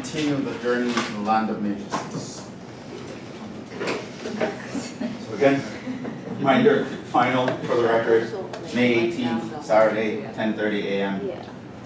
continue the journey to the land of matrices. So again, reminder, final for the record, May 18th, Saturday, 10:30 a.m.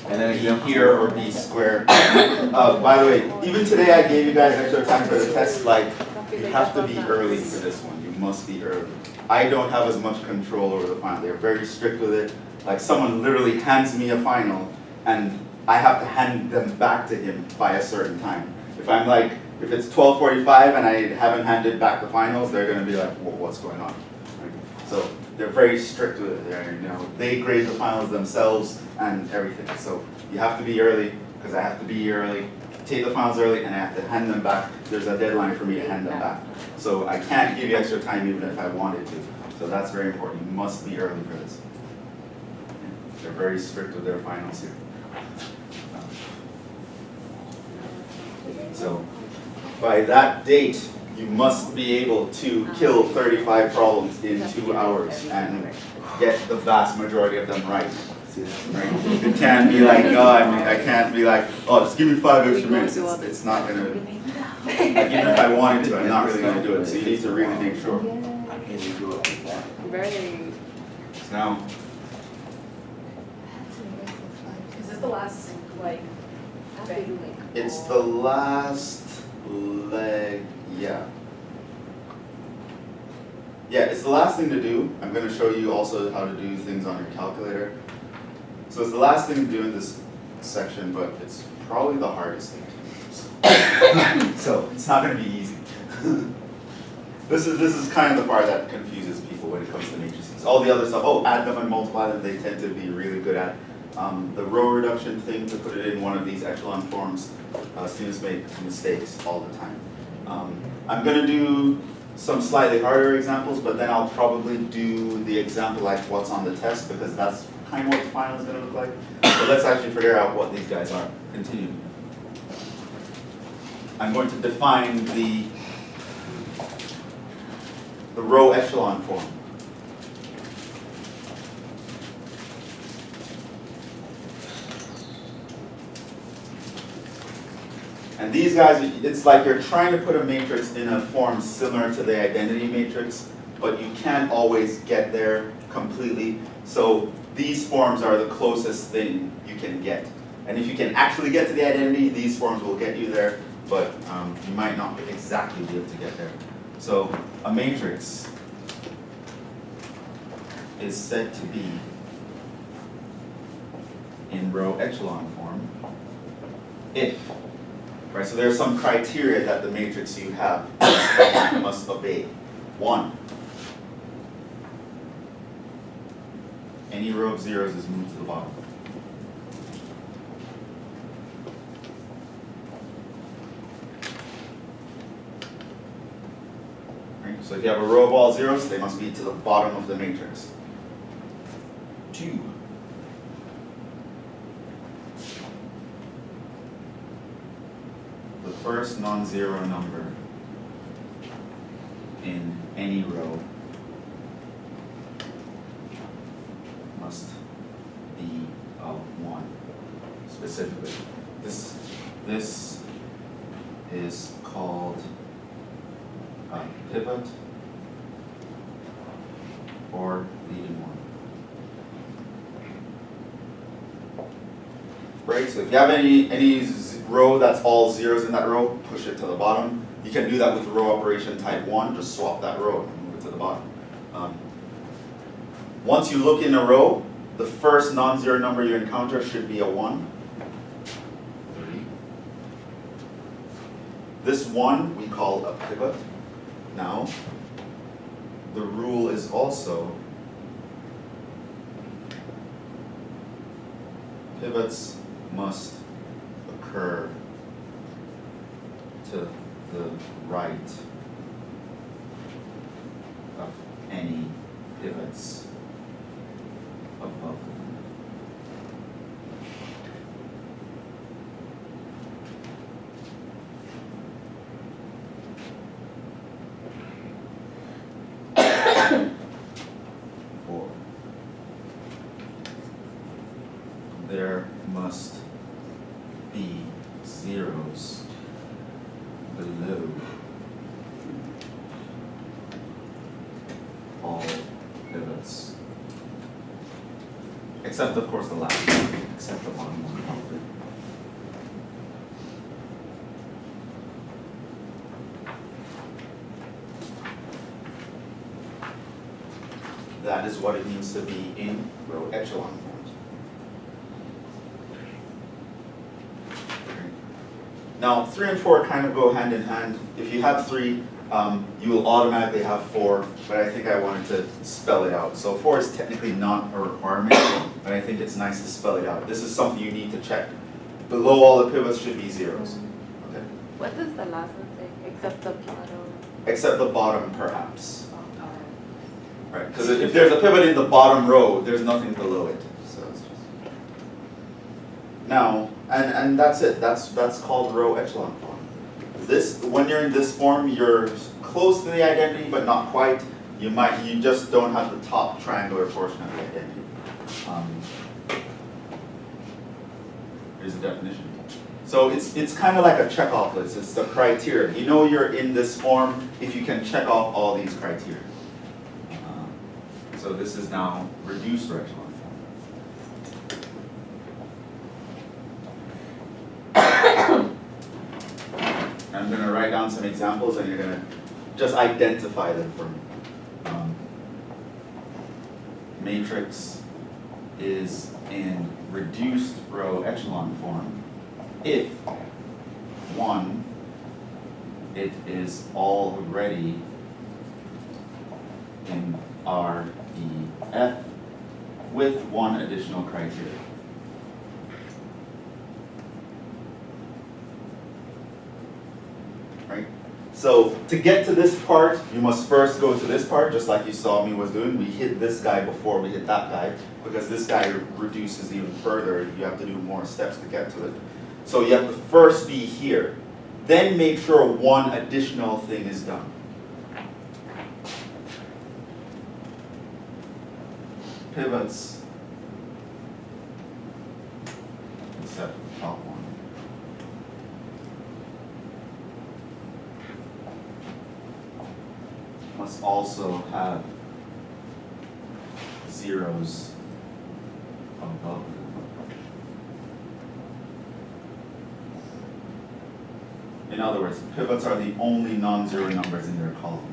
And then again, here or B squared. By the way, even today I gave you guys extra time for the test. Like, you have to be early for this one. You must be early. I don't have as much control over the final. They're very strict with it. Like, someone literally hands me a final, and I have to hand them back to him by a certain time. If I'm like, if it's 12:45 and I haven't handed back the finals, they're going to be like, what's going on? Right? So they're very strict with it. They grade the finals themselves and everything. So you have to be early, because I have to be early, take the finals early, and I have to hand them back. There's a deadline for me to hand them back. So I can't give you extra time even if I wanted to. So that's very important. You must be early for this. They're very strict with their finals here. So by that date, you must be able to kill 35 problems in 2 hours and get the vast majority of them right. Right? It can't be like, I can't be like, just give me 5 extra minutes. It's not going to, even if I wanted to, I'm not really going to do it. So you need to really make sure. Now, Is this the last, like, thing? it's the last leg, yeah. Yeah, it's the last thing to do. I'm going to show you also how to do things on your calculator. So it's the last thing to do in this section, but it's probably the hardest thing to do. So it's not going to be easy. This is kind of the part that confuses people when it comes to matrices. All the other stuff, add them and multiply them, they tend to be really good at. The row reduction thing, to put it in one of these echelon forms, students make mistakes all the time. I'm going to do some slightly harder examples, but then I'll probably do the example like what's on the test, because that's kind of what the final is going to look like. So let's actually figure out what these guys are. Continue. I'm going to define the row echelon form. And these guys, it's like you're trying to put a matrix in a form similar to the identity matrix, but you can't always get there completely. So these forms are the closest thing you can get. And if you can actually get to the identity, these forms will get you there, but you might not exactly be able to get there. So a matrix is said to be in row echelon form if, right, so there are some criteria that the matrix you have must obey. 1, any row of zeros is moved to the bottom. Right, so if you have a row of all zeros, they must be to the bottom of the matrix. 2, the first non-zero number in any row must be of 1. Specifically, this is called a pivot or leading one. Right, so if you have any row that's all zeros in that row, push it to the bottom. You can do that with row operation type 1, just swap that row and move it to the bottom. Once you look in a row, the first non-zero number you encounter should be a 1. 3. This 1 we call a pivot. Now, the rule is also pivots must occur to the right of any pivots above them. There must be zeros below all pivots. Except of course the last one, except the bottom one probably. That is what it means to be in row echelon forms. Now 3 and 4 kind of go hand in hand. If you have 3, you will automatically have 4, but I think I wanted to spell it out. So 4 is technically not a requirement, but I think it's nice to spell it out. This is something you need to check. Below all the pivots should be zeros. Okay. What does the last one say? Except the bottom. Except the bottom, perhaps. Right, because if there's a pivot in the bottom row, there's nothing below it. So it's just now, and that's it. That's called row echelon form. This, when you're in this form, you're close to the identity, but not quite. You just don't have the top triangular portion of the identity. Here's the definition. So it's kind of like a checkoff list. It's the criteria. You know you're in this form if you can check off all these criteria. So this is now reduced row echelon form. I'm going to write down some examples and you're going to just identify them for me. Matrix is in reduced row echelon form if 1, it is already in REF with 1 additional criteria. Right? So to get to this part, you must first go to this part, just like you saw me was doing. We hit this guy before we hit that guy, because this guy reduces even further. You have to do more steps to get to it. So you have to first be here. Then make sure 1 additional thing is done. Pivots, except the top one. Must also have zeros above them. In other words, pivots are the only non-zero numbers in their column.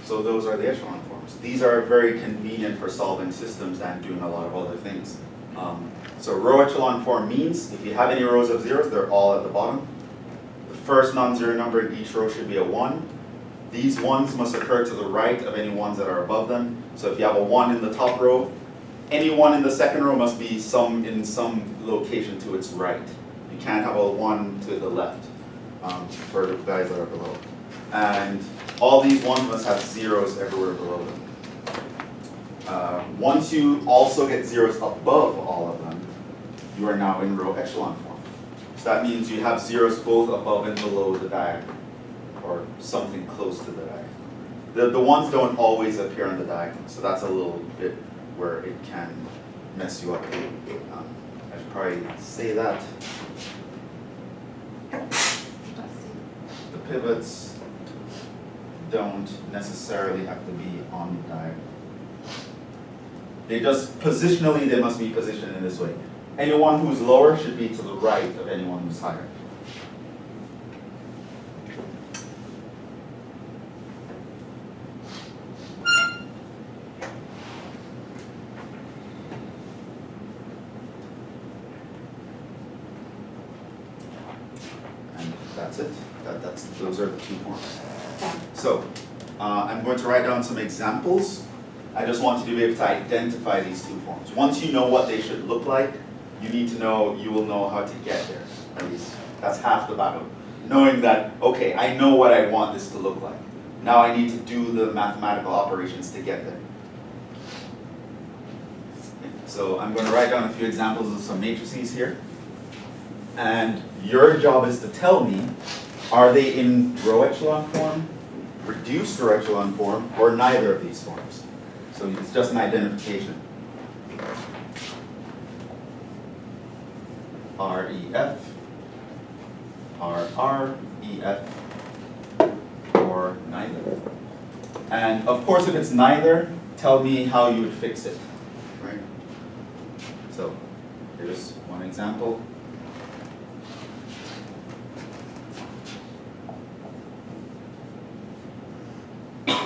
So those are the echelon forms. These are very convenient for solving systems and doing a lot of other things. So row echelon form means if you have any rows of zeros, they're all at the bottom. The first non-zero number in each row should be a 1. These 1s must occur to the right of any 1s that are above them. So if you have a 1 in the top row, any 1 in the second row must be in some location to its right. You can't have a 1 to the left for the guys that are below. And all these 1s must have zeros everywhere below them. Once you also get zeros above all of them, you are now in row echelon form. So that means you have zeros both above and below the diagonal, or something close to the diagonal. The 1s don't always appear on the diagonal, so that's a little bit where it can mess you up. I should probably say that. The pivots don't necessarily have to be on the diagonal. They just, positionally, they must be positioned in this way. Anyone who's lower should be to the right of anyone who's higher. And that's it. Those are the 2 forms. So, I'm going to write down some examples. I just want you to be able to identify these 2 forms. Once you know what they should look like, you will know how to get there. At least that's half the battle. Knowing that, okay, I know what I want this to look like. Now I need to do the mathematical operations to get there. So I'm going to write down a few examples of some matrices here. And your job is to tell me, are they in row echelon form, reduced row echelon form, or neither of these forms? So it's just an identification. REF, RR, EF, or neither. And of course, if it's neither, tell me how you would fix it, right? So here's one example. Here's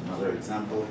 another example.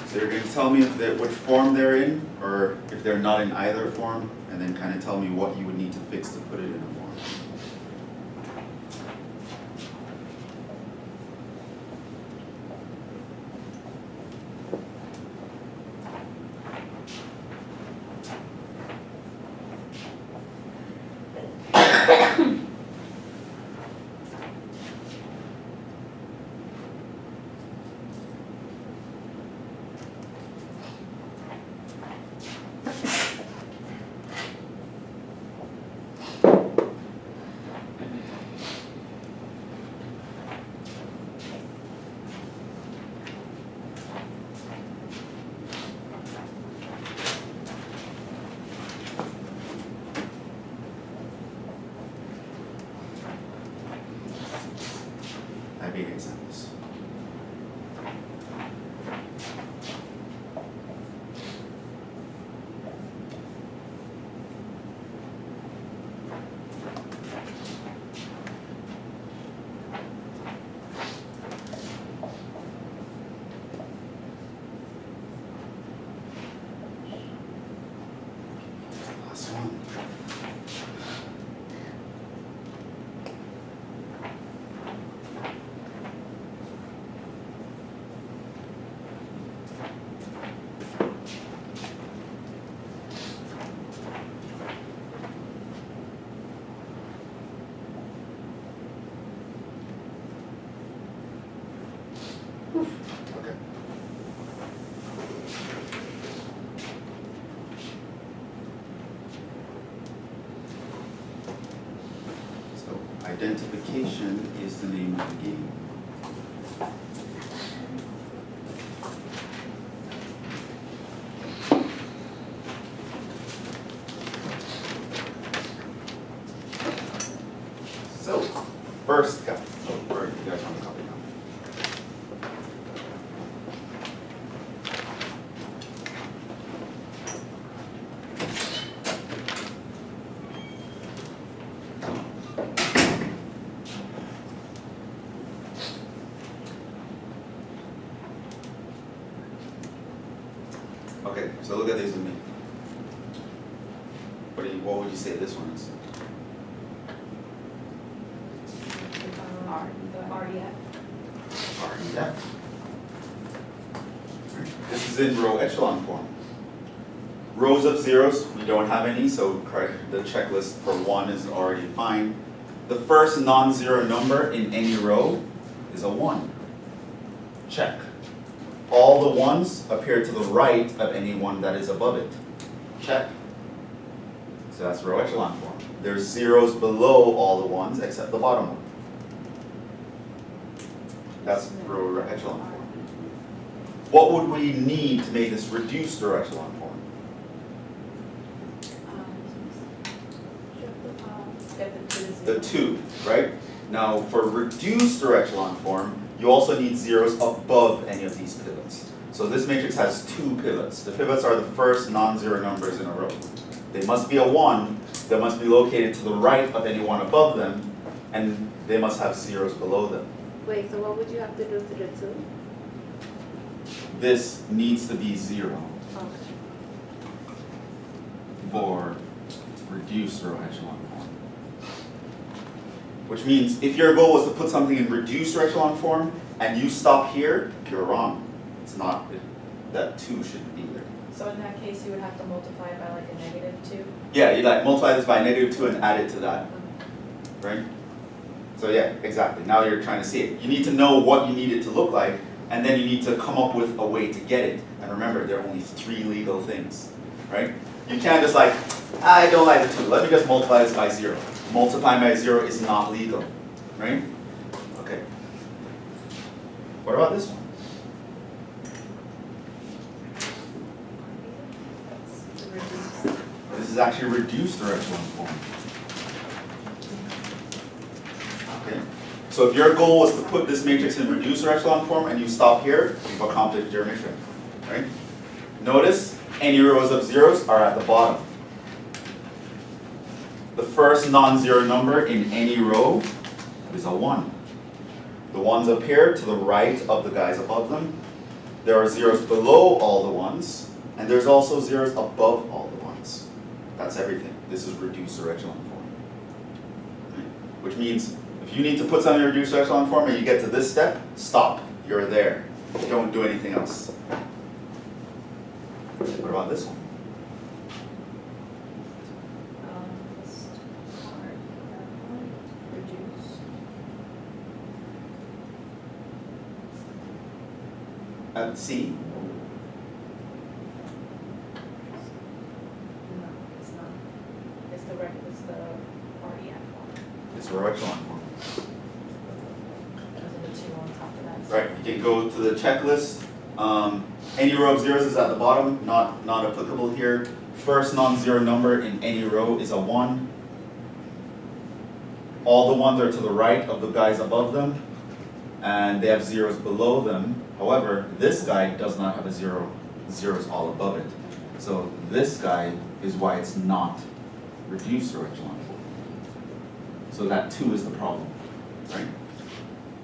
So you're going to tell me if which form they're in, or if they're not in either form, and then kind of tell me what you would need to fix to put it in a form. I have 8 examples. Last one. Okay. So identification is the name of the game. So first cut. Oh, or you guys want to copy now? Okay, so look at these with me. What would you say this one is? REF. This is in row echelon form. Rows of zeros, we don't have any, so the checklist for 1 is already fine. The first non-zero number in any row is a 1. Check. All the ones appear to the right of any one that is above it. Check. So that's row echelon form. There's zeros below all the ones except the bottom one. That's row echelon form. what would we need to make this reduced row echelon form? Get the 2 to 0. The 2, right? Now, for reduced row echelon form, you also need zeros above any of these pivots. So this matrix has 2 pivots. The pivots are the first non-zero numbers in a row. They must be a 1, they must be located to the right of any one above them, and they must have zeros below them. Wait, so what would you have to do to the 2? This needs to be 0 Okay. for reduced row echelon form. Which means if your goal was to put something in reduced row echelon form and you stop here, you're wrong. It's not, that 2 shouldn't be there. So in that case, you would have to multiply it by like a negative 2? Yeah, you like multiply this by negative 2 and add it to that, right? So yeah, exactly. Now you're trying to see it. You need to know what you need it to look like, and then you need to come up with a way to get it. And remember, there are only 3 legal things, right? You can't just like, I don't like the 2, let me just multiply this by 0. Multiplying by 0 is not legal, right? Okay. What about this one? That's to reduce. This is actually reduced row echelon form. Okay. So if your goal was to put this matrix in reduced row echelon form and you stop here, you've accomplished your mission, right? Notice any rows of zeros are at the bottom. The first non-zero number in any row is a 1. The ones up here to the right of the guys above them. There are zeros below all the ones, and there's also zeros above all the ones. That's everything. This is reduced row echelon form. Right? Which means if you need to put something in reduced row echelon form and you get to this step, stop. You're there. Don't do anything else. What about this one? This part, reduce. At C? No, it's not. It's the REF one. It's row echelon form. Those are the 2 on top of that. Right, you can go to the checklist. Any row of zeros is at the bottom, not applicable here. First non-zero number in any row is a 1. All the ones are to the right of the guys above them, and they have zeros below them. However, this guy does not have a 0, zeros all above it. So this guy is why it's not reduced row echelon form. So that 2 is the problem, right?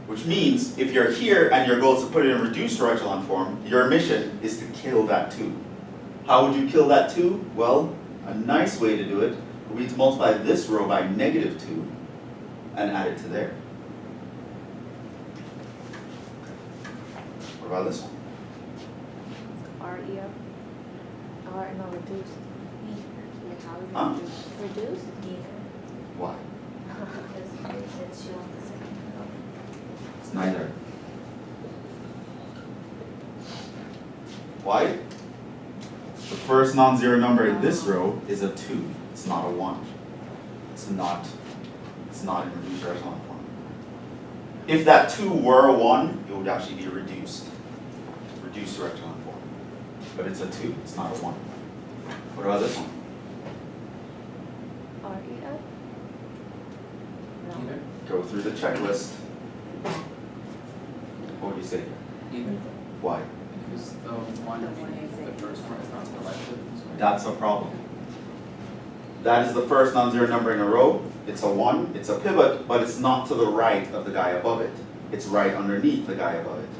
Which means if you're here and your goal is to put it in reduced row echelon form, your mission is to kill that 2. How would you kill that 2? Well, a nice way to do it would be to multiply this row by negative 2 and add it to there. What about this one? REF? Or no, reduce. Like how would you Huh? reduce? Why? Because it's 2 on the second row. It's neither. Why? The first non-zero number in this row is a 2. It's not a 1. It's not in reduced row echelon form. If that 2 were a 1, it would actually be reduced row echelon form. But it's a 2, it's not a 1. What about this one? REF? Either. Go through the checklist. What would you say? Either. Why? Because the one underneath the first one is not to the left of this one. That's a problem. That is the first non-zero number in a row. It's a 1, it's a pivot, but it's not to the right of the guy above it. It's right underneath the guy above it.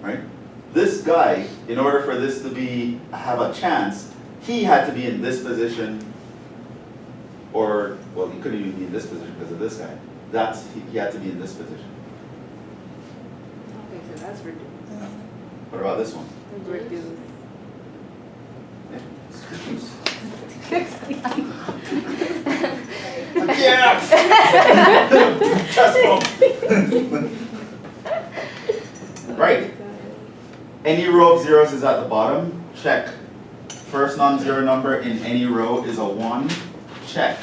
Right? This guy, in order for this to have a chance, he had to be in this position, or, well, he couldn't even be in this position because of this guy. He had to be in this position. Okay, so that's reduce. What about this one? Reduce. Yeah, it's reduced. Yeah. Right? Any row of zeros is at the bottom. Check. First non-zero number in any row is a 1. Check.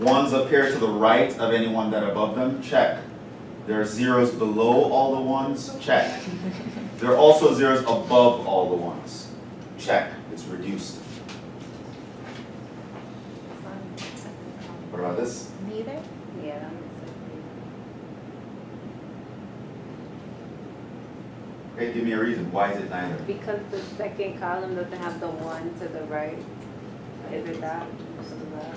Ones appear to the right of any one that above them. Check. There are zeros below all the ones, check. There are also zeros above all the ones, check, it's reduced. What about this? Neither? Yeah, that makes sense. Okay, give me a reason, why is it neither? Because the second column doesn't have the one to the right. Is it that? Because of that?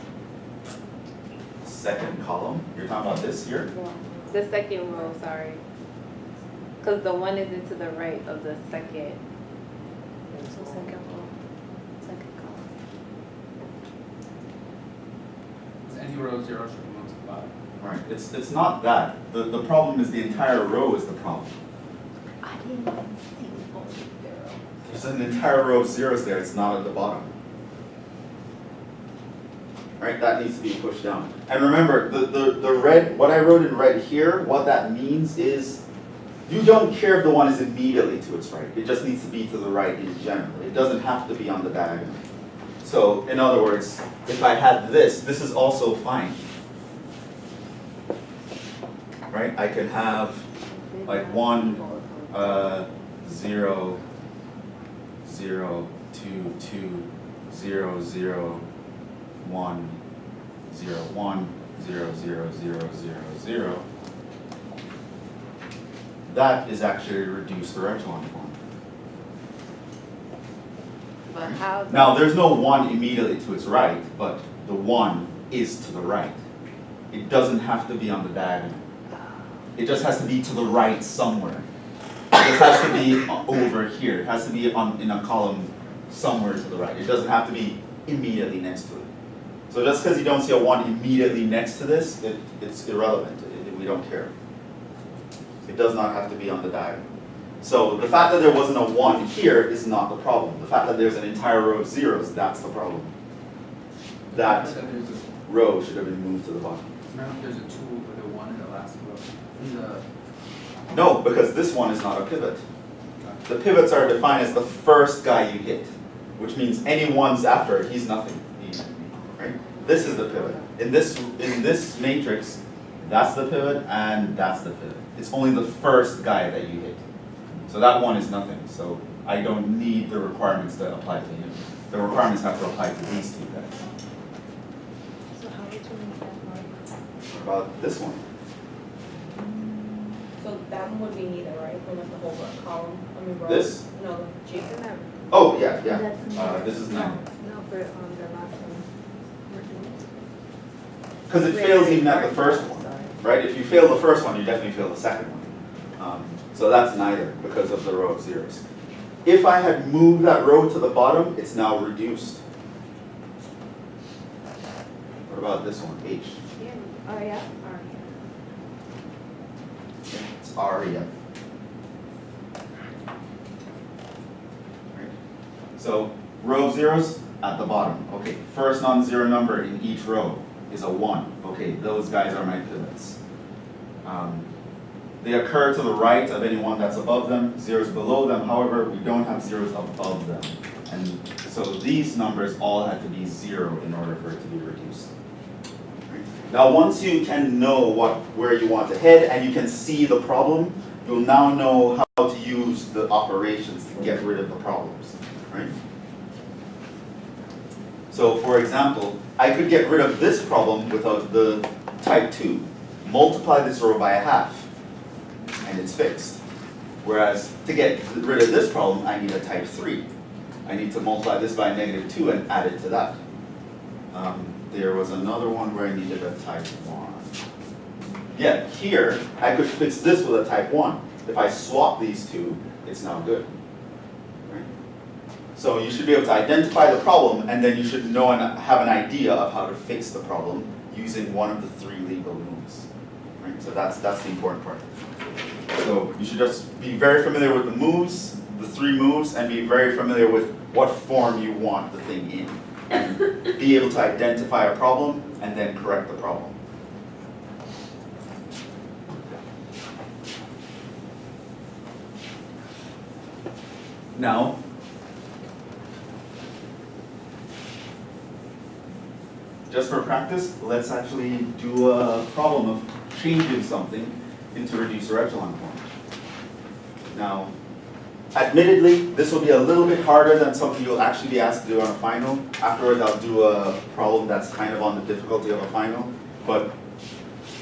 Second column, you're talking about this here? Yeah. The second row, sorry. Because the one isn't to the right of the second. So second row, second column. Because any row zero should be moved to the bottom. Right, it's not that. The problem is the entire row is the problem. I didn't even see only zero. There's an entire row of zeros there, it's not at the bottom. Right, that needs to be pushed down. And remember, the red, what I wrote in red here, what that means is you don't care if the one is immediately to its right. It just needs to be to the right in general. It doesn't have to be on the diagonal. So, in other words, if I had this is also fine. Right, I could have like 1, 0, 0, 2, 2, 0, 0, 1, 0, 1, 0, 0, 0, 0, 0. That is actually a reduced Row echelon form. But how? Now, there's no 1 immediately to its right, but the 1 is to the right. It doesn't have to be on the diagonal. It just has to be to the right somewhere. It has to be over here. It has to be in a column somewhere to the right. It doesn't have to be immediately next to it. So just because you don't see a 1 immediately next to this, it's irrelevant. We don't care. It does not have to be on the diagonal. So the fact that there wasn't a 1 here is not the problem. The fact that there's an entire row of zeros, that's the problem. That There's a, row should have been moved to the bottom. remember there's a 2 with a 1 in the last row. No, because this one is not a pivot. The pivots are defined as the first guy you hit, which means any ones after it, he's nothing. Right? This is the pivot. In this matrix, that's the pivot and that's the pivot. It's only the first guy that you hit. So that one is nothing. So I don't need the requirements to apply to him. The requirements have to apply to these two guys. So how would you make that work? What about this one? So that one would be neither, right? From like the whole column, I mean row? This? No, the G. Oh, yeah, yeah. That's neither. This is neither. No, for the last one. Because it fails even at the first one, right? If you fail the first one, you definitely fail the second one. So that's neither because of the row of zeros. If I had moved that row to the bottom, it's now reduced. What about this one, H? Yeah. Oh, yeah. It's REF. Right? So row of zeros at the bottom. Okay, first non-zero number in each row is a 1. Okay, those guys are my pivots. They occur to the right of anyone that's above them, zeros below them. However, we don't have zeros above them. And so these numbers all had to be 0 in order for it to be reduced. Now, once you can know where you want to head and you can see the problem, you'll now know how to use the operations to get rid of the problems, right? So, for example, I could get rid of this problem without the type 2. Multiply this row by 1/2, and it's fixed. Whereas, to get rid of this problem, I need a type 3. I need to multiply this by -2 and add it to that. There was another one where I needed a type 1. Yeah, here, I could fix this with a type 1. If I swap these two, it's now good. Right? So you should be able to identify the problem, and then you should know and have an idea of how to fix the problem using one of the 3 legal moves. Right? So that's the important part. So you should just be very familiar with the moves, the 3 moves, and be very familiar with what form you want the thing in. And be able to identify a problem and then correct the problem. Now, just for practice, let's actually do a problem of changing something into reducer echelon form. Now, admittedly, this will be a little bit harder than something you'll actually be asked to do on a final. Afterwards, I'll do a problem that's kind of on the difficulty of a final. But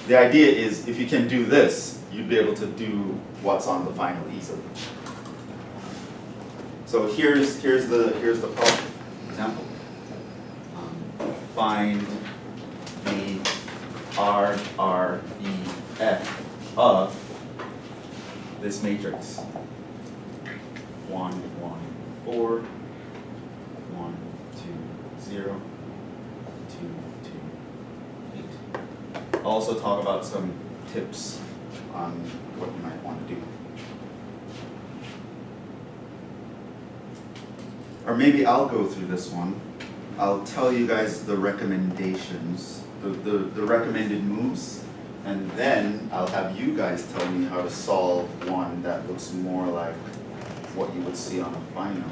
the idea is, if you can do this, you'd be able to do what's on the final easily. So here's the problem. Example. Find the RREF of this matrix. 1, 1, 4, 1, 2, 0, 2, 2, 8. I'll also talk about some tips on what you might want to do. Or maybe I'll go through this one. I'll tell you guys the recommendations, the recommended moves, and then I'll have you guys tell me how to solve one that looks more like what you would see on a final.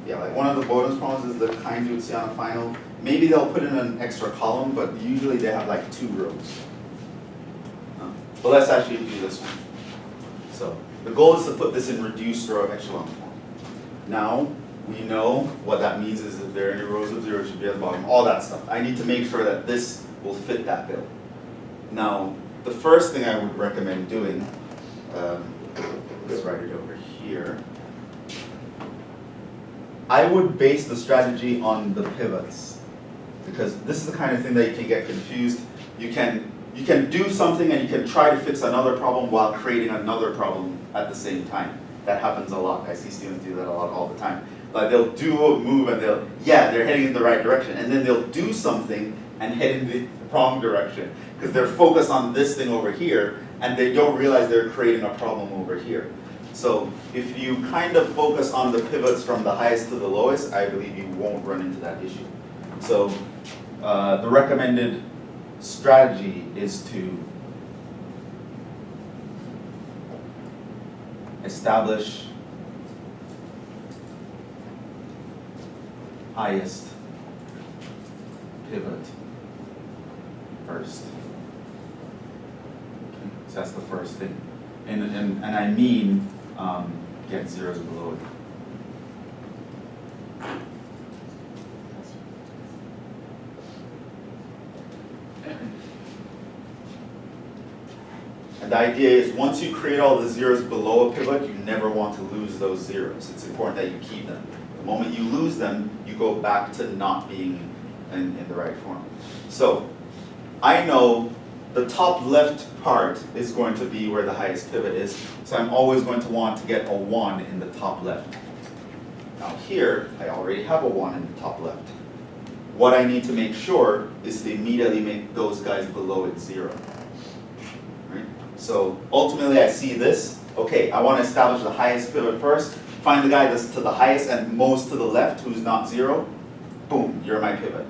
Yeah, like one of the bonus problems is the kind you would see on a final. Maybe they'll put in an extra column, but usually they have like 2 rows. But let's actually do this one. So the goal is to put this in reduced row echelon form. Now we know what that means is if there are any rows of 0, it should be at the bottom, all that stuff. I need to make sure that this will fit that bill. Now the first thing I would recommend doing, let's write it over here. I would base the strategy on the pivots, because this is the kind of thing that you can get confused. You can do something and you can try to fix another problem while creating another problem at the same time. That happens a lot. I see students do that a lot all the time. Like they'll do a move and they're heading in the right direction, and then they'll do something and head in the wrong direction because they're focused on this thing over here and they don't realize they're creating a problem over here. So if you kind of focus on the pivots from the highest to the lowest, I believe you won't run into that issue. So the recommended strategy is to establish highest pivot first. Okay, so that's the first thing. And I mean get zeros below it. And the idea is once you create all the zeros below a pivot, you never want to lose those zeros. It's important that you keep them. The moment you lose them, you go back to not being in the right form. So I know the top left part is going to be where the highest pivot is, so I'm always going to want to get a 1 in the top left. Now here, I already have a 1 in the top left. What I need to make sure is to immediately make those guys below it 0. Right? So ultimately I see this, okay, I want to establish the highest pivot first, find the guy that's to the highest and most to the left who's not 0, boom, you're my pivot.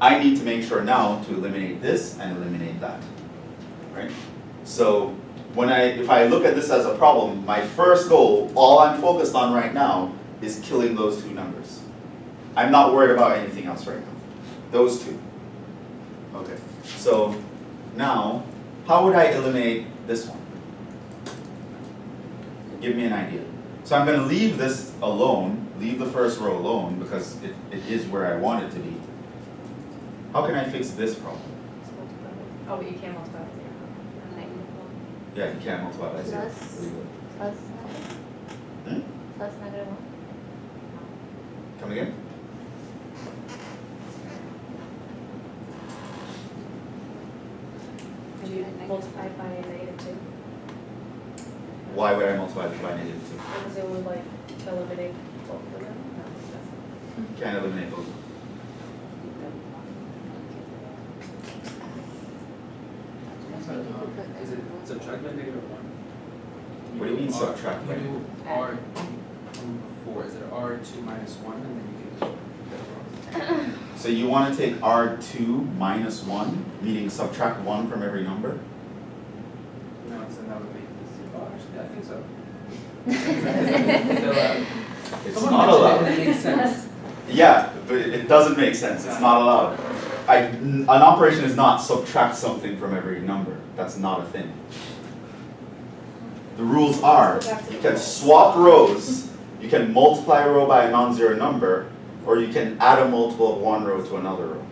I need to make sure now to eliminate this and eliminate that. Right? So if I look at this as a problem, my first goal, all I'm focused on right now, is killing those 2 numbers. I'm not worried about anything else right now. Those 2. Okay. So now, how would I eliminate this one? Give me an idea. So I'm going to leave this alone, leave the first row alone, because it is where I want it to be. How can I fix this problem? Oh, but you can't multiply by 0. Yeah, you can't multiply by 0. Plus Hmm? plus negative 1. Come again? Did you multiply by -2? Why would I multiply this by -2? Because it would like eliminate both of them? No, Can't eliminate both. Is it subtract by -1? What do you mean subtract by? You do R2 4. Is it R2 minus 1 and then you can just So you want to take R2 minus 1, meaning subtract 1 from every number? No, so that would make this, oh, actually, I think so. It's Someone not mentioned allowed. it, it makes sense. Yeah, but it doesn't make sense, it's not allowed. An operation is not subtract something from every number, that's not a thing. The rules are, you can swap rows, you can multiply a row by a non-zero number, or you can add a multiple of one row to another row.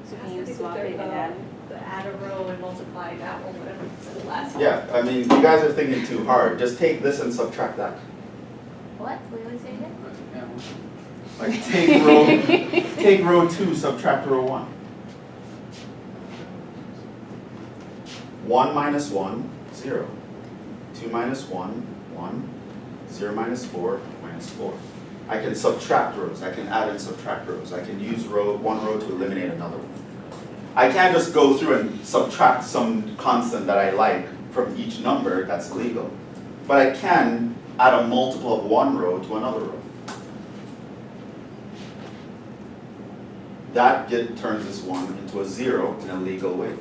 So can you swap it and add it? Add a row and multiply that one, whatever the last one. Yeah, I mean, you guys are thinking too hard, just take this and subtract that. What? What was it again? But, yeah, Like take row 2, subtract row 1. 1 minus 1, 0. 2 minus 1, 1. 0 minus 4, minus 4. I can subtract rows, I can add and subtract rows. I can use one row to eliminate another one. I can't just go through and subtract some constant that I like from each number, that's illegal. But I can add a multiple of one row to another row. That turns this one into a 0 in a legal way.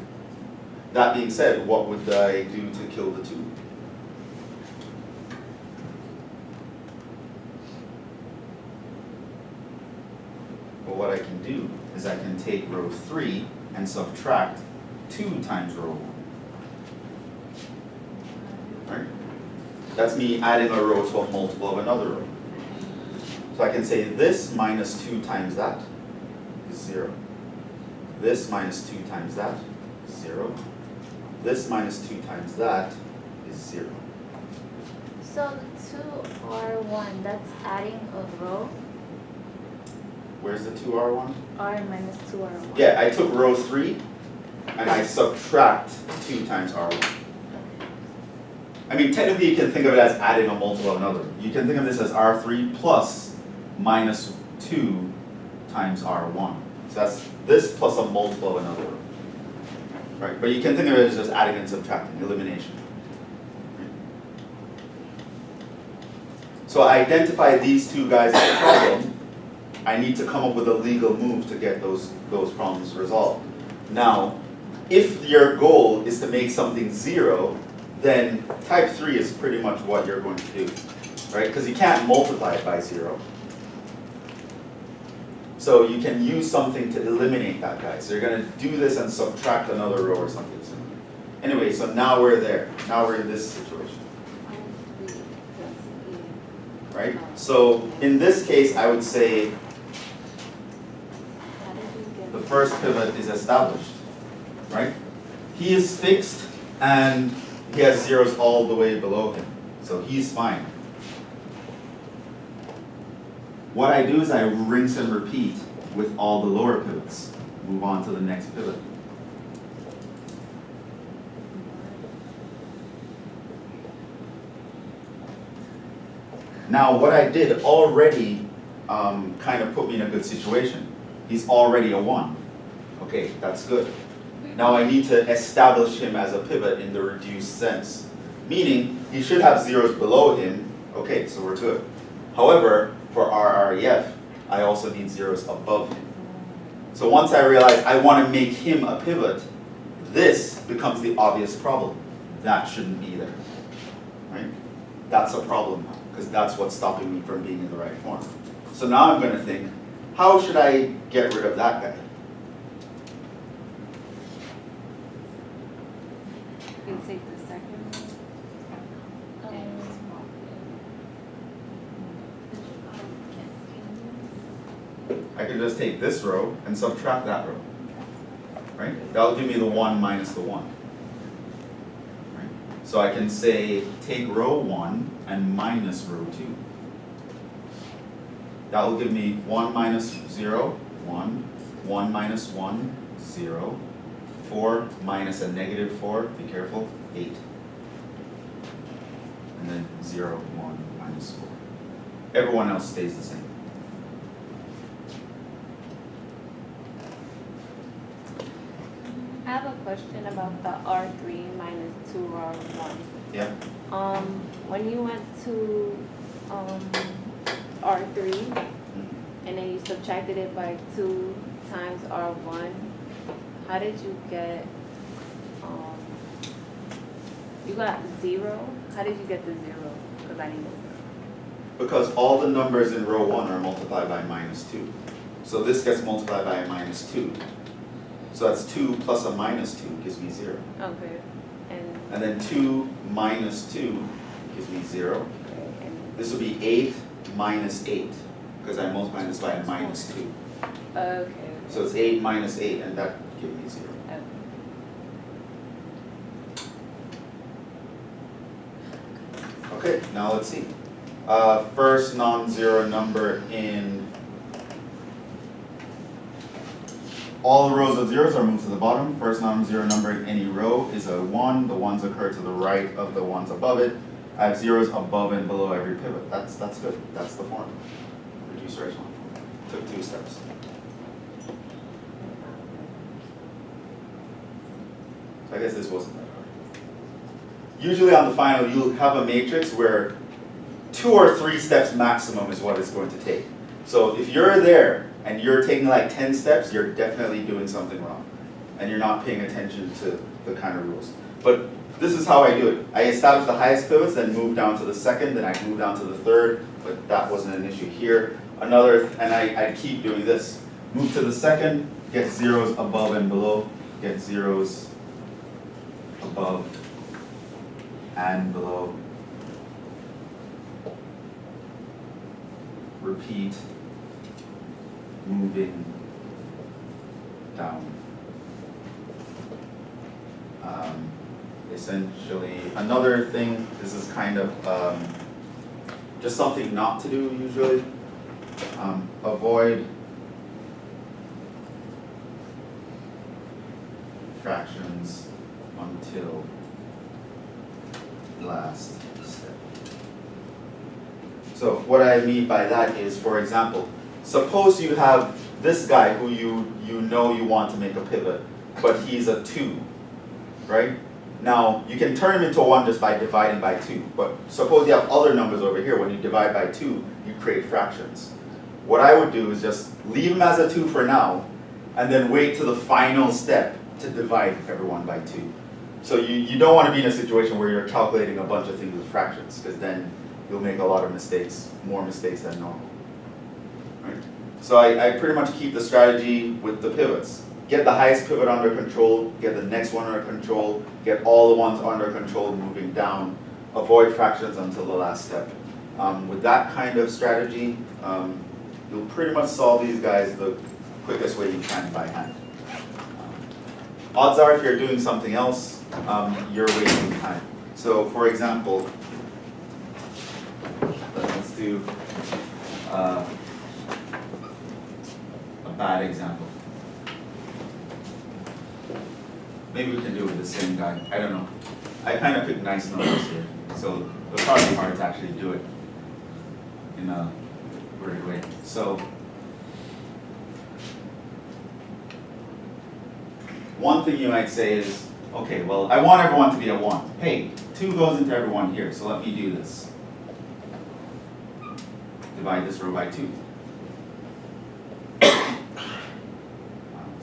That being said, what would I do to kill the 2? Well, what I can do is I can take row 3 and subtract 2 times row 1. Right? That's me adding a row to a multiple of another row. So I can say this minus 2 times that is 0. This minus 2 times that is 0. This minus 2 times that is 0. So the 2R1, that's adding a row? Where's the 2R1? R minus 2R1. Yeah, I took row 3 and I subtract 2 times R1. I mean, technically you can think of it as adding a multiple of another. You can think of this as R3 plus minus 2 times R1. So that's this plus a multiple of another. Right, but you can think of it as just adding and subtracting, elimination. So I identify these two guys as a problem. I need to come up with a legal move to get those problems resolved. Now, if your goal is to make something 0, then type 3 is pretty much what you're going to do, right? Because you can't multiply it by 0. So you can use something to eliminate that guy. So you're going to do this and subtract another row or something similar. Anyway, so now we're there. Now we're in this situation. Right? So in this case, I would say the first pivot is established. Right? He is fixed and he has zeros all the way below him. So he's fine. What I do is I rinse and repeat with all the lower pivots. Move on to the next pivot. Now what I did already kind of put me in a good situation. He's already a 1. Okay, that's good. Now I need to establish him as a pivot in the reduced sense. Meaning, he should have zeros below him. Okay, so we're good. However, for RREF, I also need zeros above him. So once I realize I want to make him a pivot, this becomes the obvious problem. That shouldn't be there. Right? That's a problem now, because that's what's stopping me from being in the right form. So now I'm going to think, how should I get rid of that guy? You take the second one. I can just take this row and subtract that row. Right? That'll give me the 1 minus the 1. Right? So I can say take row 1 and minus row 2. That will give me 1 minus 0, 1, 1 minus 1, 0, 4 minus a negative 4, be careful, 8. And then 0, 1, minus 4. Everyone else stays the same. I have a question about the R3 minus 2R1. Yeah? When you went to R3, and then you subtracted it by 2 times R1, how did you get, you got 0? How did you get the 0? Because I need the 0. Because all the numbers in row 1 are multiplied by -2. So this gets multiplied by a -2. So that's 2 plus a -2 gives me 0. Okay, And then 2 minus 2 gives me 0. This would be 8 minus 8, because I'm multiplying this by a -2. okay. So it's 8 minus 8, and that gives me 0. Okay, now let's see. First non-zero number in all the rows of zeros are moved to the bottom. First non-zero number in any row is a 1. The ones occur to the right of the ones above it. I have zeros above and below every pivot. That's good. That's the form. Reduce Row Echelon Form. Took 2 steps. So I guess this wasn't that hard. Usually on the final, you'll have a matrix where 2 or 3 steps maximum is what it's going to take. So if you're there and you're taking like 10 steps, you're definitely doing something wrong. And you're not paying attention to the kind of rules. But this is how I do it. I establish the highest pivots, then move down to the second, then I move down to the third, but that wasn't an issue here. And I keep doing this. Move to the second, get zeros above and below, get zeros above and below. Repeat, moving down. Essentially, another thing, this is kind of just something not to do usually. Avoid fractions until last step. So what I mean by that is, for example, suppose you have this guy who you know you want to make a pivot, but he's a 2, right? Now, you can turn him into a 1 just by dividing by 2, but suppose you have other numbers over here. When you divide by 2, you create fractions. What I would do is just leave him as a 2 for now, and then wait to the final step to divide everyone by 2. So you don't want to be in a situation where you're calculating a bunch of things with fractions, because then you'll make a lot of mistakes, more mistakes than normal. Right? So I pretty much keep the strategy with the pivots. Get the highest pivot under control, get the next one under control, get all the ones under control moving down, avoid fractions until the last step. With that kind of strategy, you'll pretty much solve these guys the quickest way you can by hand. Odds are if you're doing something else, you're wasting time. So for example, let's do a bad example. Maybe we can do it with the same guy. I don't know. I kind of picked nice numbers here, so it'll probably be hard to actually do it in a weird way. So one thing you might say is, okay, well, I want everyone to be a 1. Hey, 2 goes into everyone here, so let me do this. Divide this row by 2.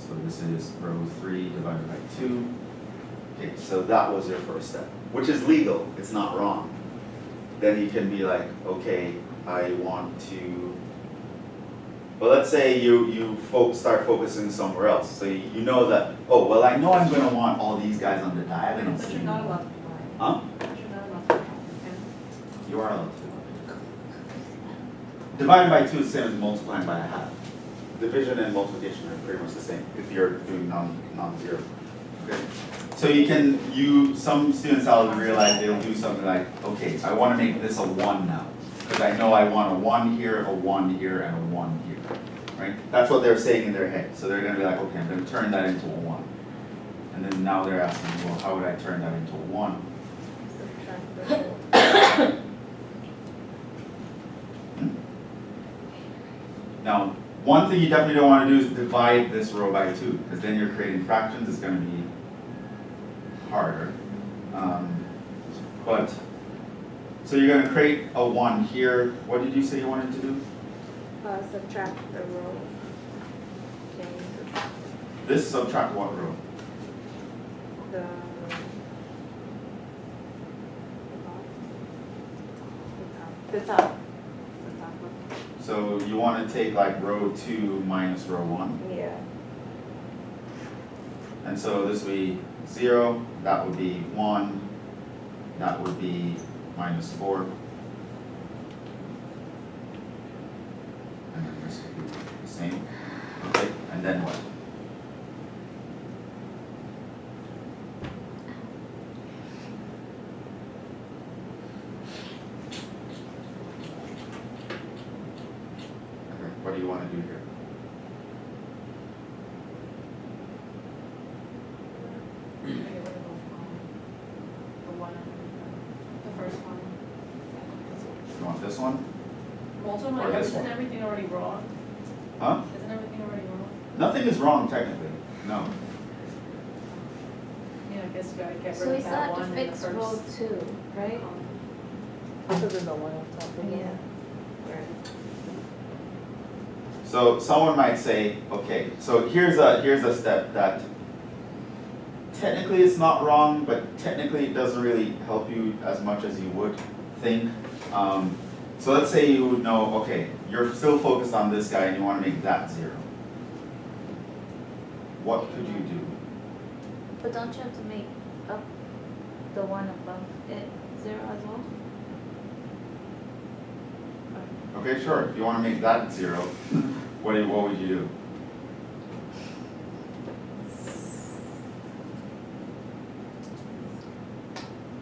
So this is row 3 divided by 2. Okay, so that was your first step, which is legal. It's not wrong. Then you can be like, okay, I want to. Well, let's say you start focusing somewhere else. So you know that, oh, well, I know I'm going to want all these guys on the diagonal. But you're not allowed to divide. Huh? But you're not allowed to divide. You are allowed to. Dividing by 2 is the same as multiplying by a half. Division and multiplication are pretty much the same if you're doing non-zero. Okay. So some students I'll realize they'll do something like, okay, I want to make this a 1 now. Because I know I want a 1 here, a 1 here, and a 1 here. Right? That's what they're saying in their head. So they're going to be like, okay, I'm going to turn that into a 1. And then now they're asking, well, how would I turn that into a 1? Now, one thing you definitely don't want to do is divide this row by 2, because then you're creating fractions. It's going to be harder. So you're going to create a 1 here. What did you say you wanted to do? Subtract the row. Change This subtract what row? the top. The top. So you want to take like row 2 minus row 1. Yeah. And so this would be 0, that would be 1, that would be minus 4. And then this would be the same. Okay, and then what? Okay, what do you want to do here? Get rid of the one, the first one. You want this one? Also, Or like, this isn't one. everything already wrong? Huh? Isn't everything already wrong? Nothing is wrong technically, no. Yeah, I guess you gotta get So rid we of still that have to one in the fix first. row 2, right? Other than the one on top. Yeah. So someone might say, okay, so here's a step that technically it's not wrong, but technically it doesn't really help you as much as you would think. So let's say you would know, okay, you're still focused on this guy and you want to make that 0. What could you do? But don't you have to make up the one above it 0 as well? Okay, sure, if you want to make that 0, what would you do?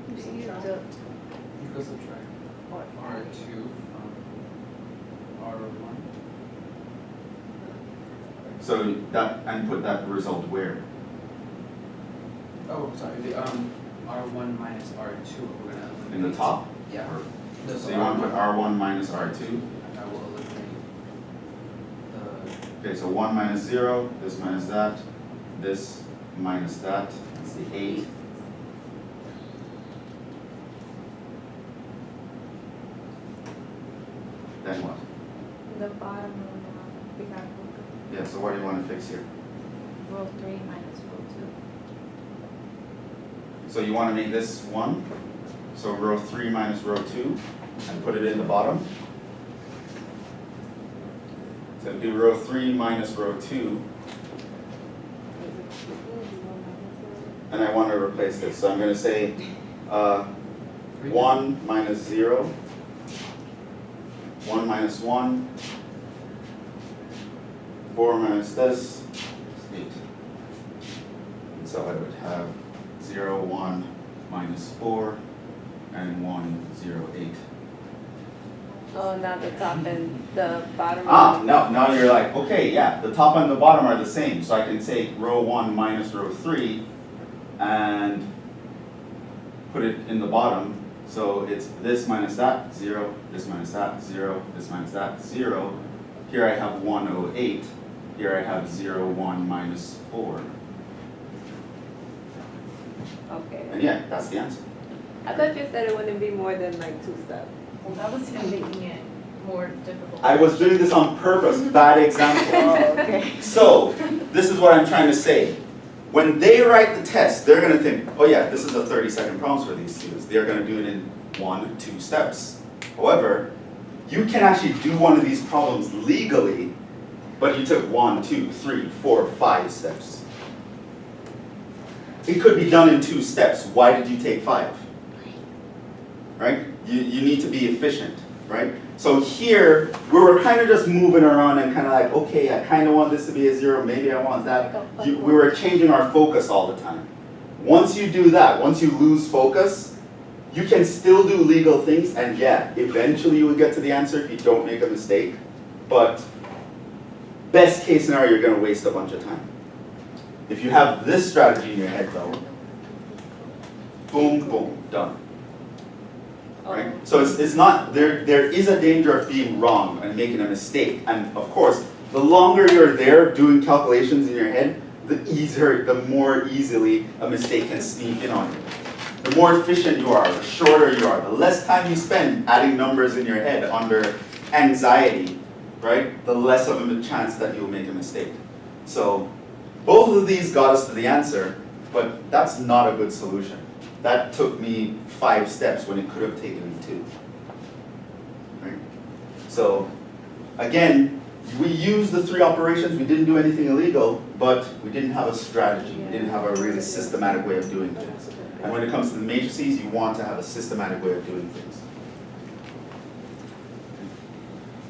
You do. You go subtract R2 from R1. So that, and put that result where? Oh, sorry, the R1 minus R2, we're gonna eliminate. In the top? Yeah. Or- The- So you want to put R1 minus R2? I will eliminate the, Okay, so 1 minus 0, this minus that, this minus that, that's the 8. Then what? The bottom row, we got Yeah, so what do you want to fix here? row 3 minus row So you want to make this 1, so row 3 minus row 2, and put it in the bottom. So do row 3 minus row 2, and I want to replace this. So I'm going to say 1 minus 0, 1 minus 1, 4 minus this, 8. And so I would have 0, 1, minus 4, and 1, 0, 8. Oh, now the top and the bottom. Now you're like, okay, yeah, the top and the bottom are the same. So I can take row 1 minus row 3 and put it in the bottom. So it's this minus that, 0, this minus that, 0, this minus that, 0. Here I have 108. Here I have 0, 1, minus 4. Okay. And yeah, that's the answer. I thought you said it wouldn't be more than like 2 steps. Well, that was him making it more difficult. I was doing this on purpose, bad example. Oh, okay. So, this is what I'm trying to say. When they write the test, they're going to think, oh yeah, this is a 30-second problem for these students. They're going to do it in 1, 2 steps. However, you can actually do one of these problems legally, but you took 1, 2, 3, 4, 5 steps. It could be done in 2 steps. Why did you take 5? Right? You need to be efficient, right? So here, we were kind of just moving around and kind of like, okay, I kind of want this to be a 0, maybe I want that. We were changing our focus all the time. Once you do that, once you lose focus, you can still do legal things, and yeah, eventually you will get to the answer if you don't make a mistake. But best case scenario, you're going to waste a bunch of time. If you have this strategy in your head though, boom, boom, done. Right? So it's not, there is a danger of being wrong and making a mistake. And of course, the longer you're there doing calculations in your head, the more easily a mistake can sneak in on you. The more efficient you are, the shorter you are, the less time you spend adding numbers in your head under anxiety, right, the less of a chance that you'll make a mistake. So both of these got us to the answer, but that's not a good solution. That took me 5 steps when it could have taken me 2. Right? So again, we used the 3 operations, we didn't do anything illegal, but we didn't have a strategy. We didn't have a really systematic way of doing things. And when it comes to the matrices, you want to have a systematic way of doing things.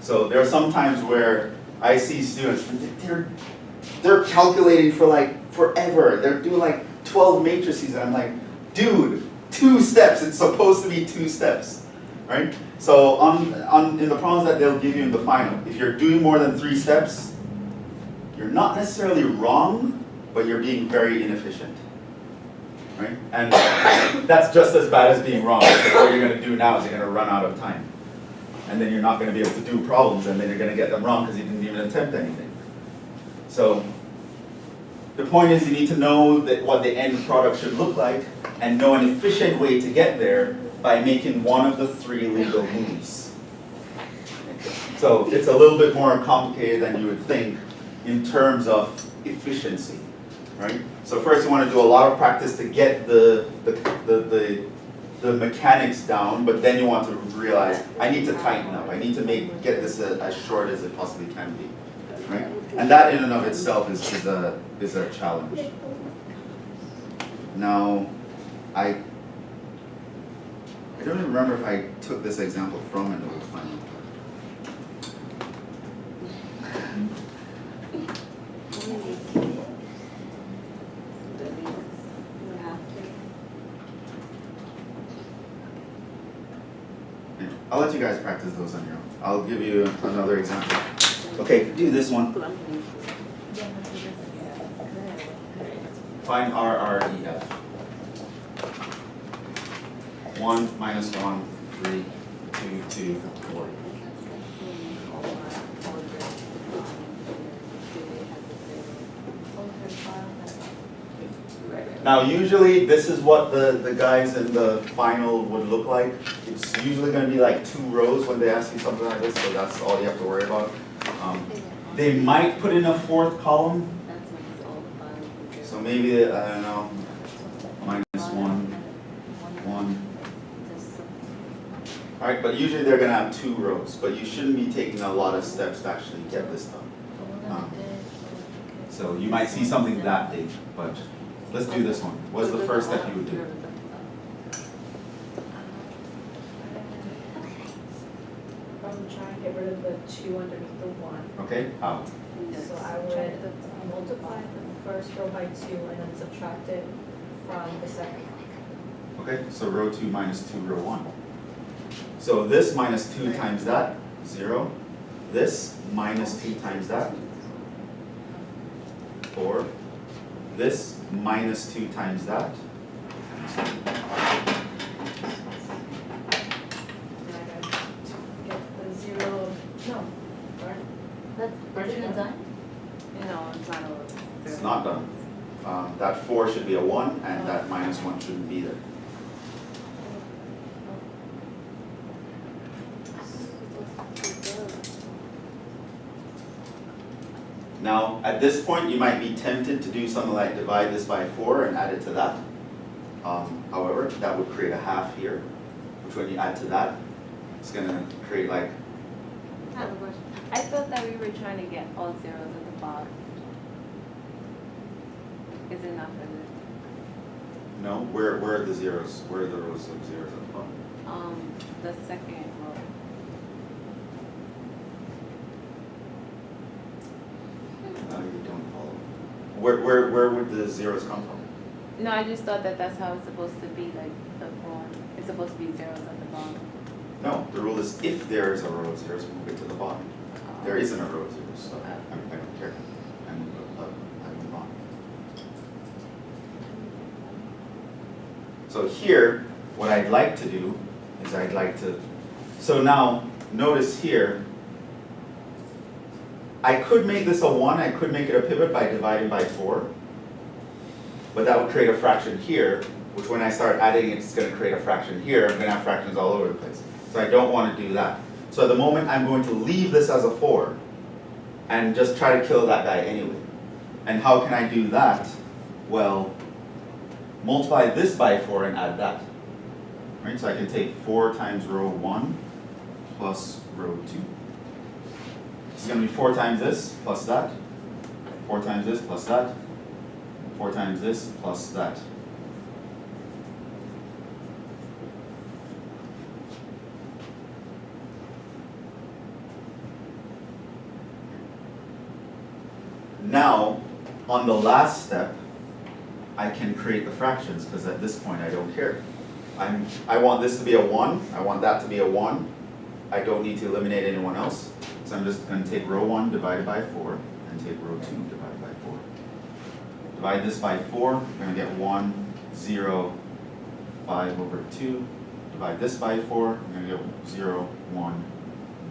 So there are some times where I see students, they're calculating for like forever. They're doing like 12 matrices, and I'm like, dude, 2 steps. It's supposed to be 2 steps, right? So in the problems that they'll give you in the final, if you're doing more than 3 steps, you're not necessarily wrong, but you're being very inefficient, right? And that's just as bad as being wrong, because what you're going to do now is you're going to run out of time. And then you're not going to be able to do problems, and then you're going to get them wrong because you didn't even attempt anything. So the point is, you need to know that what the end product should look like and know an efficient way to get there by making one of the 3 legal moves. So it's a little bit more complicated than you would think in terms of efficiency, right? So first you want to do a lot of practice to get the mechanics down, but then you want to realize, I need to tighten up. I need to get this as short as it possibly can be, right? And that in and of itself is a challenge. Now, I don't even remember if I took this example from an old final. I'll let you guys practice those on your own. I'll give you another example. Okay, do this one. Find RREF. 1 minus 1, 3, 2, 2, 4. Now usually this is what the guys in the final would look like. It's usually going to be like 2 rows when they ask you something like this, so that's all you have to worry about. They might put in a 4th column. So maybe, I don't know, minus 1, 1. Alright, but usually they're going to have 2 rows, but you shouldn't be taking a lot of steps to actually get this done. So you might see something that big, but let's do this one. What's the first step you would do? I'm trying to get rid of the 2 underneath the 1. Okay, how? So I would multiply the first row by 2 and then subtract it from the second row. Okay, so row 2 minus 2, row 1. So this minus 2 times that, 0. This minus 2 times that, 4. This minus 2 times that. And I gotta get the 0, no, right? Isn't it done? No, it's not a. It's not done. That 4 should be a 1, and that minus 1 shouldn't be there. Now, at this point, you might be tempted to do something like divide this by 4 and add it to that. However, that would create a half here, which when you add to that, it's going to create like... I have a question. I thought that we were trying to get all zeros at the bottom. Is it not for this? No, where are the zeros? Where are the rows of zeros at the bottom? The second row. No, you don't follow. Where would the zeros come from? No, I just thought that that's how it's supposed to be, like the form. It's supposed to be zeros at the bottom. No, the rule is if there is a row of zeros, move it to the bottom. There isn't a row of zeros, so I don't care. I move on. So here, what I'd like to do is so now, notice here, I could make this a 1, I could make it a pivot by dividing by 4, but that would create a fraction here, which when I start adding it, it's going to create a fraction here. I'm going to have fractions all over the place. So I don't want to do that. So at the moment, I'm going to leave this as a 4 and just try to kill that guy anyway. And how can I do that? Well, multiply this by 4 and add that. Right? So I can take 4 times row 1 plus row 2. This is going to be 4 times this plus that. 4 times this plus that. 4 times this plus that. Now, on the last step, I can create the fractions, because at this point I don't care. I want this to be a 1, I want that to be a 1. I don't need to eliminate anyone else. So I'm just going to take row 1 divided by 4, and take row 2 divided by 4. Divide this by 4, we're going to get 1, 0, 5 over 2. Divide this by 4, we're going to get 0, 1,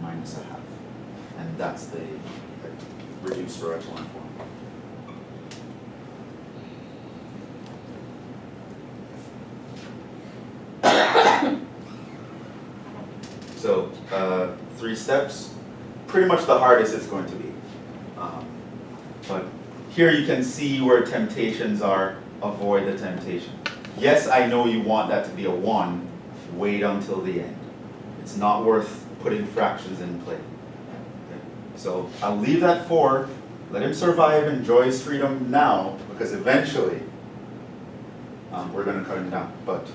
minus a half. And that's the reduced row echelon form. So, 3 steps, pretty much the hardest it's going to be. But here you can see where temptations are, avoid the temptation. Yes, I know you want that to be a 1, wait until the end. It's not worth putting fractions in play. Okay? So I'll leave that 4, let him survive, enjoy his freedom now, because eventually we're going to cut him down. But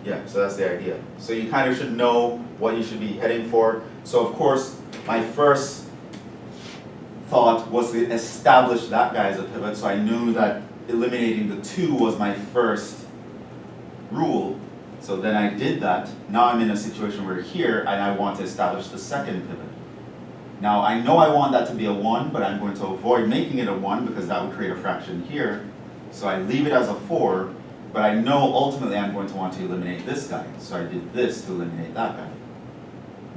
yeah, so that's the idea. So you kind of should know what you should be heading for. So of course, my first thought was to establish that guy as a pivot, so I knew that eliminating the 2 was my first rule. So then I did that. Now I'm in a situation where here, and I want to establish the second pivot. Now I know I want that to be a 1, but I'm going to avoid making it a 1 because that would create a fraction here. So I leave it as a 4. But I know ultimately I'm going to want to eliminate this guy. So I did this to eliminate that guy.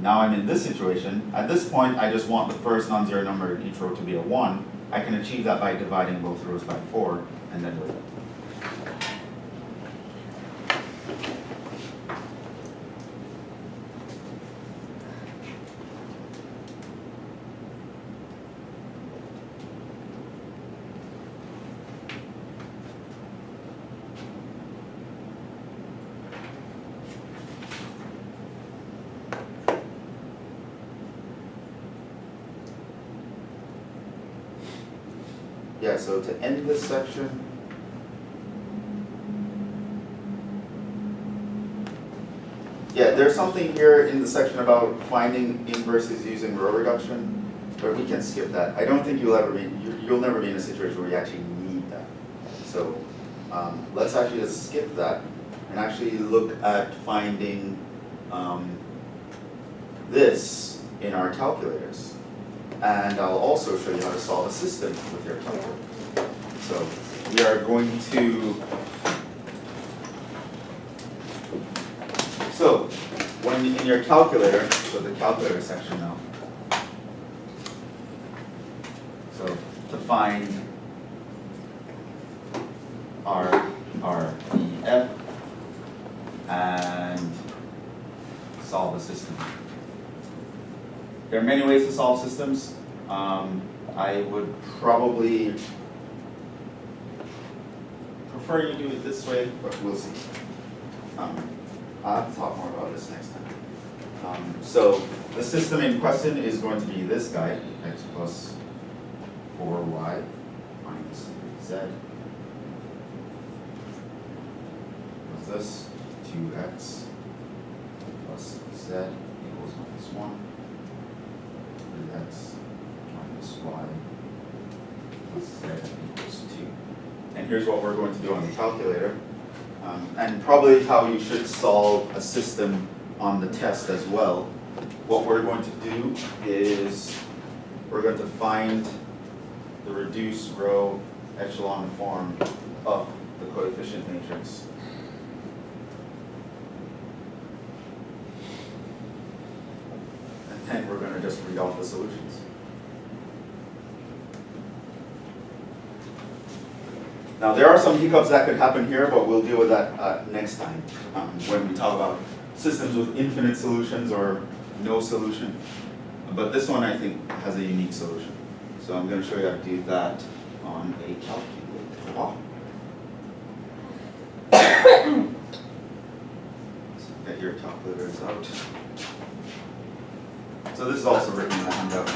Now I'm in this situation. At this point, I just want the first non-zero number in each row to be a 1. I can achieve that by dividing both rows by 4, and then wait. Yeah, so to end this section, yeah, there's something here in the section about finding inverses using row reduction, but we can skip that. I don't think you'll never be in a situation where you actually need that. So let's actually just skip that and actually look at finding this in our calculators. And I'll also show you how to solve a system with your calculator. So we are going to, so when in your calculator, so the calculator section now. So to find R, E, F, and solve a system. There are many ways to solve systems. I would probably prefer you do it this way, but we'll see. I'll have to talk more about this next time. So the system in question is going to be this guy, x plus 4y minus z. What's this? 2x plus z equals -1. 3x minus y plus z equals 2. And here's what we're going to do on the calculator. And probably how you should solve a system on the test as well. What we're going to do is we're going to find the reduced row echelon form of the coefficient matrix. And then we're going to just read off the solutions. Now there are some hiccups that could happen here, but we'll deal with that next time when we talk about systems with infinite solutions or no solution. But this one I think has a unique solution. So I'm going to show you how to do that on a calculator. So get your calculators out. So this is also written in the handout.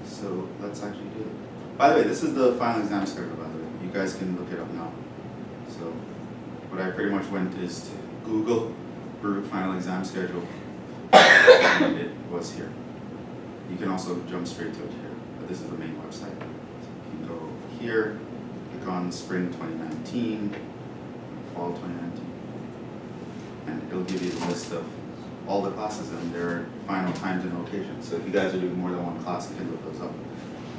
So let's actually do it. By the way, this is the final exam schedule, by the way. You guys can look it up now. So what I pretty much went is to Google Baruch final exam schedule, and it was here. You can also jump straight to it here, but this is the main website. So you can go here, click on spring 2019, fall 2019, and it'll give you the list of all the classes and their final times and locations. So if you guys are doing more than one class, you can look those up.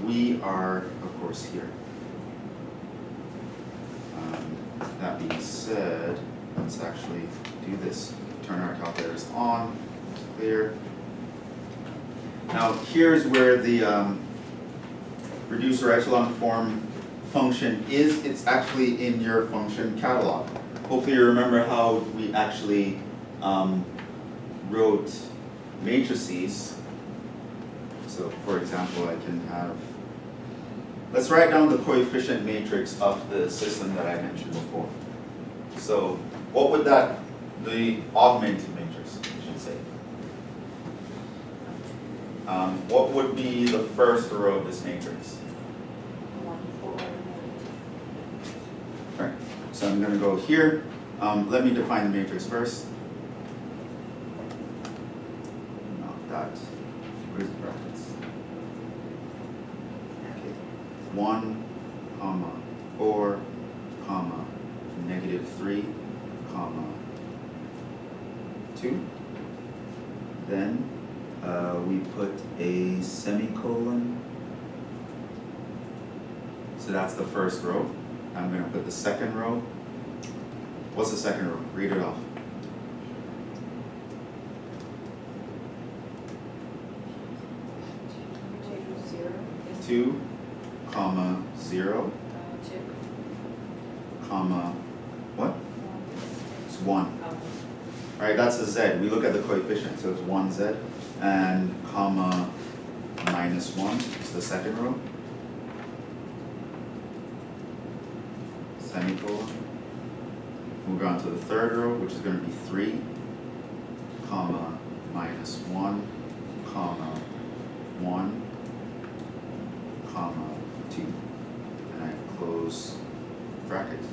We are, of course, here. That being said, let's actually do this. Turn our calculators on, clear. Now here's where the reducer echelon form function is. It's actually in your function catalog. Hopefully you remember how we actually wrote matrices. So for example, I can have, let's write down the coefficient matrix of the system that I mentioned before. So what would that, the augmented matrix, I should say. What would be the first row of this matrix? 1, 4. Alright, so I'm going to go here. Let me define the matrix first. Not that. Where's the brackets? Okay. 1, comma, 4, comma, -3, comma, 2. Then we put a semicolon. So that's the first row. I'm going to put the second row. What's the second row? Read it off. 2, comma, 0, 2. comma, what? It's 1. Alright, that's a z. We look at the coefficient, so it's 1z, and comma, -1 is the second row. Semicolon. Move on to the third row, which is going to be 3, comma, -1, comma, 1, comma, 2. And I close brackets.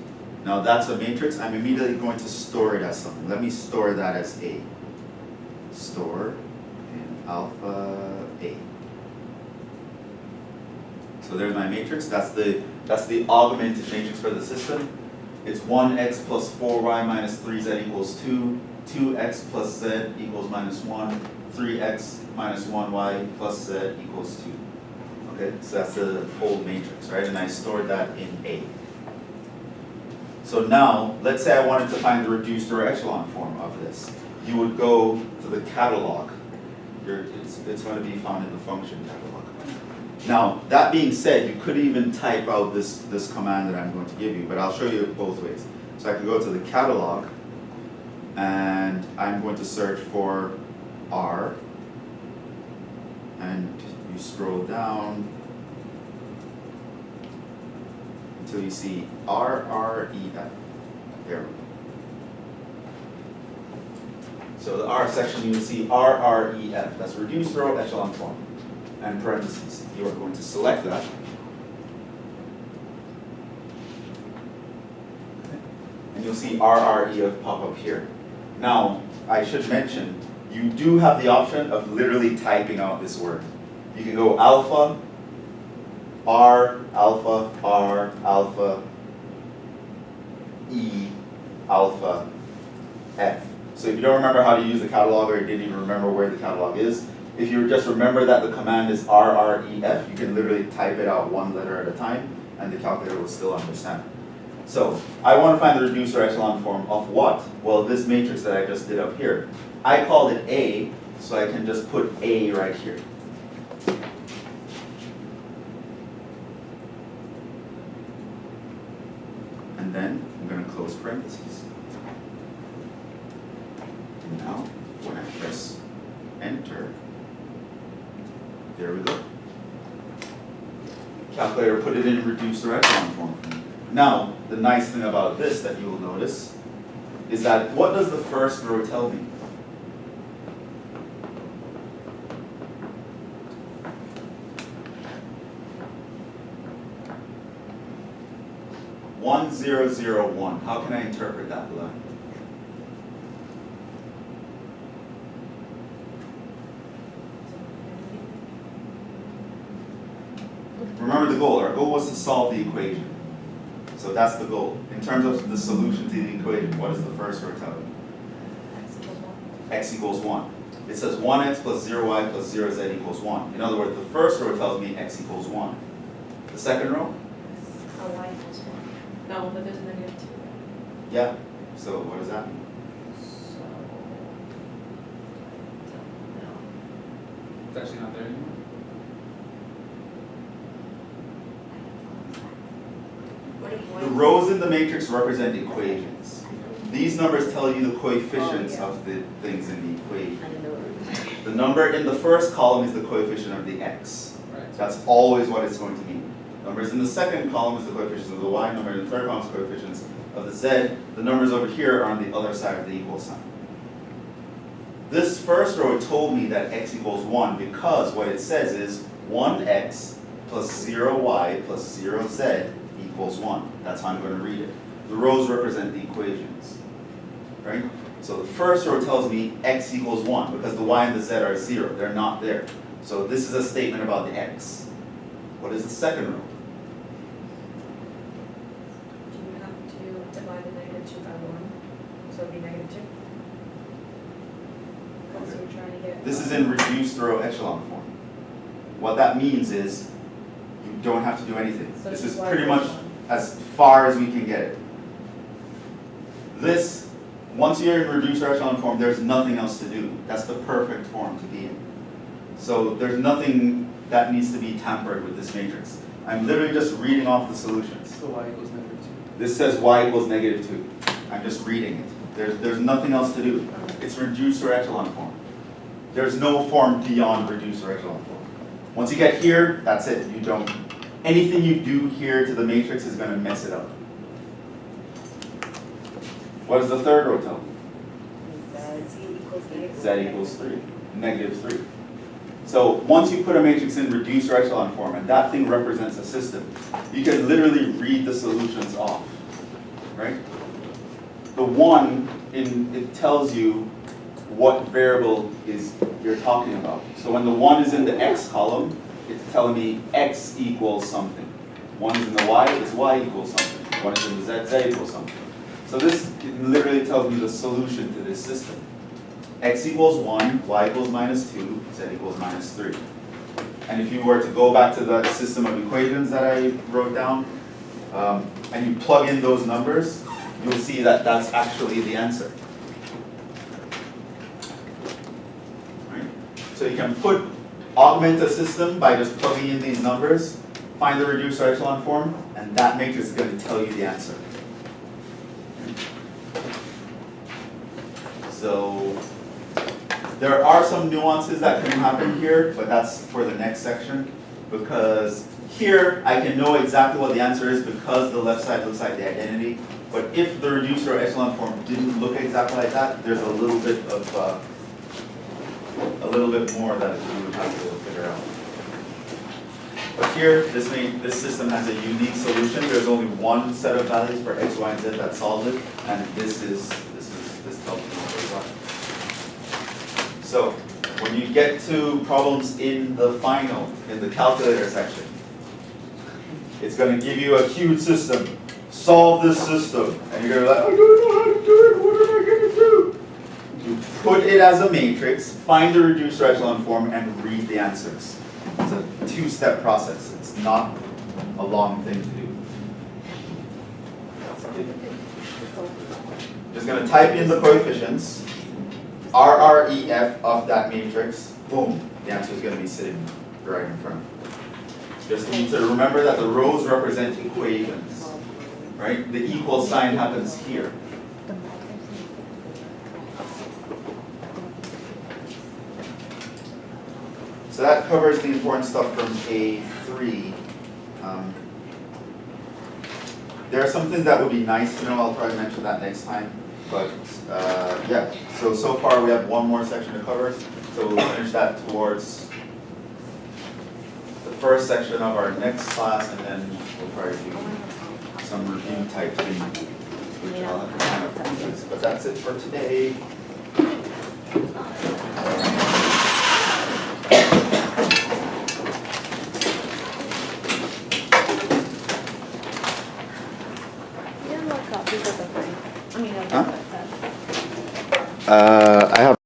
Now that's a matrix. I'm immediately going to store it as something. Let me store that as A. Store in alpha A. So there's my matrix. That's the augmented matrix for the system. It's 1x plus 4y minus 3z equals 2, 2x plus z equals -1, 3x minus 1y plus z equals 2. Okay, so that's the whole matrix, right? And I stored that in A. So now, let's say I wanted to find the reduced or echelon form of this. You would go to the catalog. It's going to be found in the function catalog. Now, that being said, you could even type out this command that I'm going to give you, but I'll show you both ways. So I can go to the catalog, and I'm going to search for R, and you scroll down until you see RREF. There we go. So the R section, you will see RREF, that's reduced row echelon form, and parentheses. You are going to select that. And you'll see RREF pop up here. Now, I should mention, you do have the option of literally typing out this word. You can go alpha, R, alpha, E, alpha, F. So if you don't remember how to use the catalog, or you didn't even remember where the catalog is, if you just remember that the command is RREF, you can literally type it out one letter at a time, and the calculator will still understand. So I want to find the reducer echelon form of what? Well, this matrix that I just did up here. I called it A, so I can just put A right here. And then I'm going to close parentheses. And now, when I press enter, there we go. Calculator put it in reducer echelon form for me. Now, the nice thing about this that you will notice is that what does the first row tell me? One, 0, 0, 1. How can I interpret that line? Remember the goal. Our goal was to solve the equation. So that's the goal. In terms of the solution to the equation, what does the first row tell you? X equals 1. It says 1x plus 0y plus 0z equals 1. In other words, the first row tells me x equals 1. The second row? Y equals 1. No, but there's a negative 2. Yeah. So what does that mean? So, no. It's actually not there anymore. The rows in the matrix represent equations. These numbers tell you the coefficients of the things in the equation. The number in the first column is the coefficient of the x. Right. That's always what it's going to mean. Numbers in the second column is the coefficients of the y, number in the third column is the coefficients of the z. The numbers over here are on the other side of the equal sign. This first row told me that x equals 1 because what it says is 1x plus 0y plus 0z equals 1. That's how I'm going to read it. The rows represent the equations. Right? So the first row tells me x equals 1 because the y and the z are 0. They're not there. So this is a statement about the x. What is the second row? Do you have to divide the negative 2 by 1? So it'd be negative 2? Because Okay. you're trying to get. This is in reduced row echelon form. What that means is you don't have to do anything. So This this is is why pretty it much goes on. as far as we can get it. This, once you're in reduced echelon form, there's nothing else to do. That's the perfect form to be in. So there's nothing that needs to be tampered with this matrix. I'm literally just reading off the solutions. So y equals -2. This says y equals -2. I'm just reading it. There's nothing else to do. It's reduced or echelon form. There's no form beyond reduced or echelon form. Once you get here, that's it. You don't. Anything you do here to the matrix is going to mess it up. What does the third row tell me? Z equals 3. -3. So once you put a matrix in reduced or echelon form, and that thing represents a system, you can literally read the solutions off, right? The 1, it tells you what variable is you're talking about. So when the 1 is in the x column, it's telling me x equals something. 1 is in the y, it's y equals something. 1 is in the z, z equals something. So this literally tells me the solution to this system. X equals 1, y equals -2, z equals -3. And if you were to go back to the system of equations that I wrote down, and you plug in those numbers, you'll see that that's actually the answer. Right? So you can put augment a system by just plugging in these numbers, find the reduced Row echelon form, and that matrix is going to tell you the answer. So there are some nuances that can happen here, but that's for the next section, because here I can know exactly what the answer is because the left side looks like the identity. But if the reduced Row echelon form didn't look exactly like that, there's a little bit more that we would have to figure out. But here, this system has a unique solution. There's only one set of values for x, y, and z that solves it, and this tells you what they are. So when you get to problems in the final, in the calculator section, it's going to give you a queued system. Solve this system, and you're going to be like, I don't know how to do it. What am I going to do? You put it as a matrix, find the reduced Row echelon form, and read the answers. It's a two-step process. It's not a long thing to do. Just going to type in the coefficients, RREF of that matrix. Boom, the answer is going to be sitting right in front. Just need to remember that the rows represent equations, right? The equal sign happens here. So that covers the important stuff from A3. There are some things that would be nice to know. I'll probably mention that next time. But yeah, so far we have one more section to cover. So we'll finish that towards the first section of our next class, and then we'll probably do some review type thing, which I'll have to kind of focus. But that's it for today.